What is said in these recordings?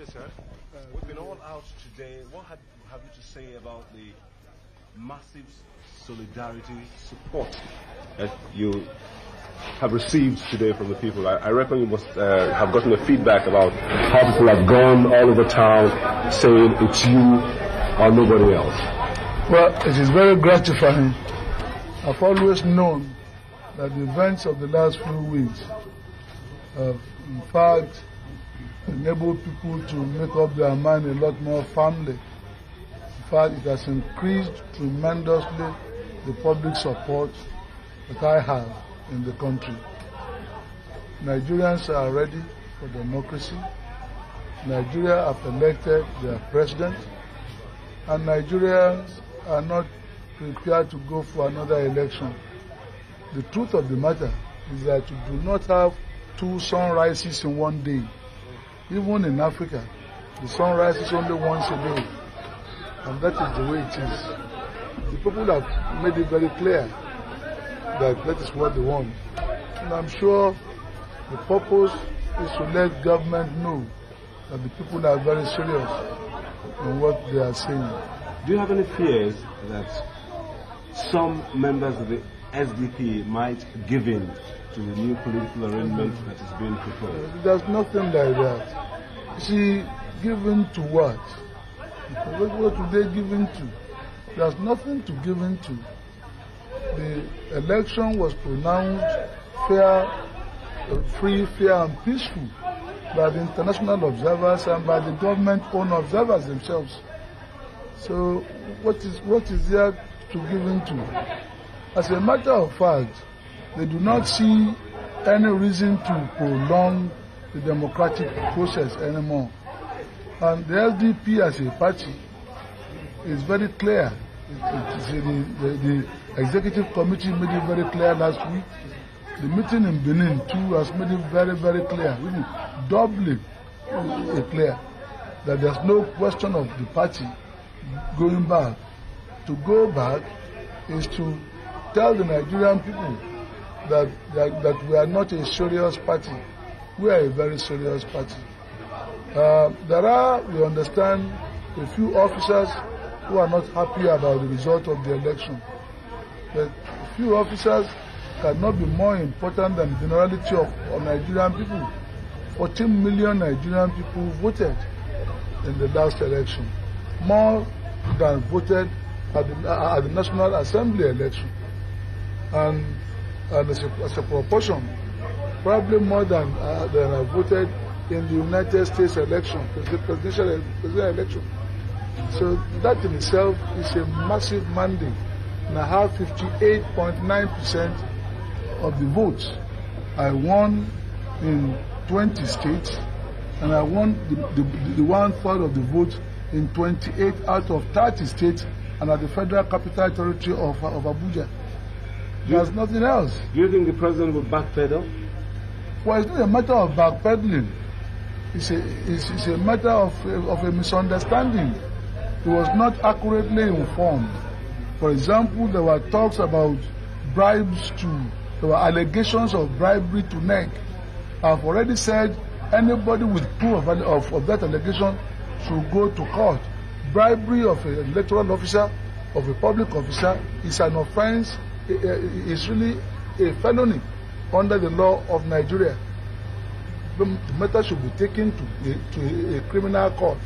day, sir. We've been all out today. What have you to say about the massive solidarity support that you have received today from the people? I reckon you must have gotten a feedback about how people have gone all over town saying it's you or nobody else. Well, it is very gratifying. I've always known that the events of the last few weeks have, in fact, enabled people to make up their mind a lot more firmly. In fact, it has increased tremendously the public support that I have in the country. Nigerians are ready for democracy. Nigeria have elected their president, and Nigerians are not prepared to go for another election. The truth of the matter is that you do not have two sunrises in one day. Even in Africa, the sun rises only once a day, and that is the way it is. The people have made it very clear that that is what they want, and I'm sure the purpose is to let government know that the people are very serious in what they are saying. Do you have any fears that some members of the SDP might give in to the new political arrangement that is being proposed? There's nothing like that. See, given to what? What would they give in to? There's nothing to give in to. The election was pronounced fair, free, fair and peaceful by the international observers and by the government-owned observers themselves. So what is there to give in to? As a matter of fact, they do not see any reason to prolong the democratic process anymore. And the SDP as a party is very clear. The executive committee made it very clear last week. The meeting in Benin too has made it very, very clear, really doubly clear, that there's no question of the party going back. To go back is to tell the Nigerian people that we are not a serious party. We are a very serious party. There are, we understand, a few officers who are not happy about the result of the election. But a few officers cannot be more important than the generality of Nigerian people. 14 million Nigerian people voted in the last election, more than voted at the National Assembly election. And as a proportion, probably more than have voted in the United States election, presidential election. So that in itself is a massive mandate. And I have 58.9% of the votes. I won in 20 states, and I won the 1/3 of the votes in 28 out of 30 states, and at the Federal Capital Territory of Abuja. There's nothing else. Do you think the president will backpedal? Well, it's not a matter of backpedaling. It's a matter of a misunderstanding. He was not accurately informed. For example, there were talks about bribes there were allegations of bribery to NEC. I've already said anybody with proof of that allegation should go to court. Bribery of an electoral officer, of a public officer, is an offense. It's really a felony under the law of Nigeria. The matter should be taken to a criminal court.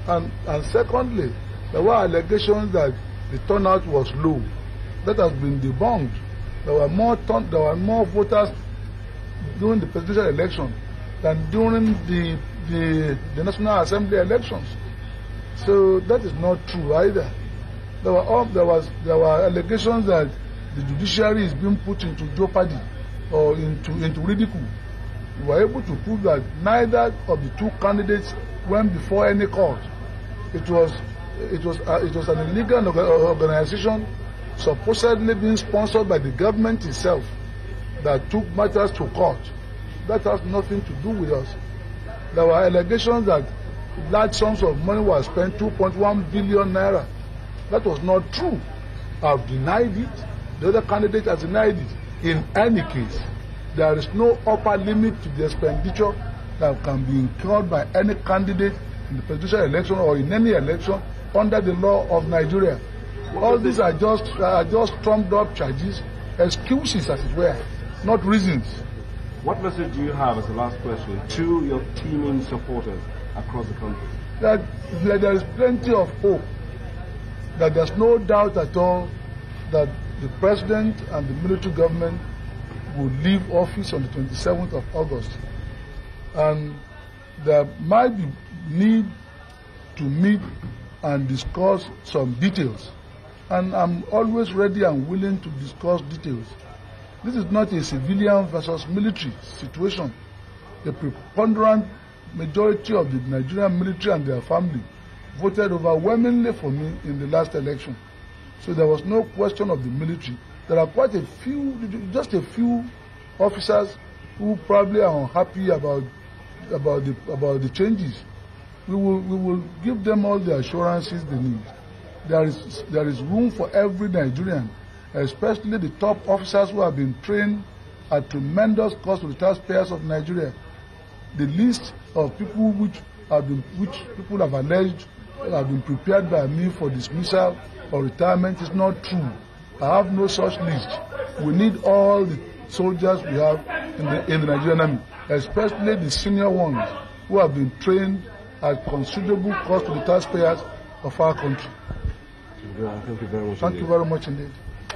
And secondly, there were allegations that the turnout was low. That has been debunked. There were more voters during the presidential election than during the National Assembly elections. So that is not true either. There were allegations that the judiciary is being put into jeopardy or into ridicule. We were able to prove that neither of the two candidates went before any court. It was an illegal organization supposedly being sponsored by the government itself that took matters to court. That has nothing to do with us. There were allegations that large sums of money were spent, 2.1 billion naira. That was not true. I've denied it. The other candidate has denied it. In any case, there is no upper limit to the expenditure that can be incurred by any candidate in the presidential election or in any election under the law of Nigeria. All these are just trumped up charges, excuses as it were, not reasons. What message do you have, as the last question, to your teeming supporters across the country? That there is plenty of hope, that there's no doubt at all that the president and the military government will leave office on the 27th of August. And there might be need to meet and discuss some details. And I'm always ready and willing to discuss details. This is not a civilian versus military situation. The preponderant majority of the Nigerian military and their family voted overwhelmingly for me in the last election. So there was no question of the military. There are quite a few, just a few officers who probably are unhappy about the changes. We will give them all the assurances they need. There is room for every Nigerian, especially the top officers who have been trained at tremendous cost to the taxpayers of Nigeria. The list of people which people have alleged have been prepared by me for dismissal or retirement is not true. I have no such list. We need all the soldiers we have in the Nigerian army, especially the senior ones who have been trained at considerable cost to the taxpayers of our country. Thank you very much. Thank you very much indeed.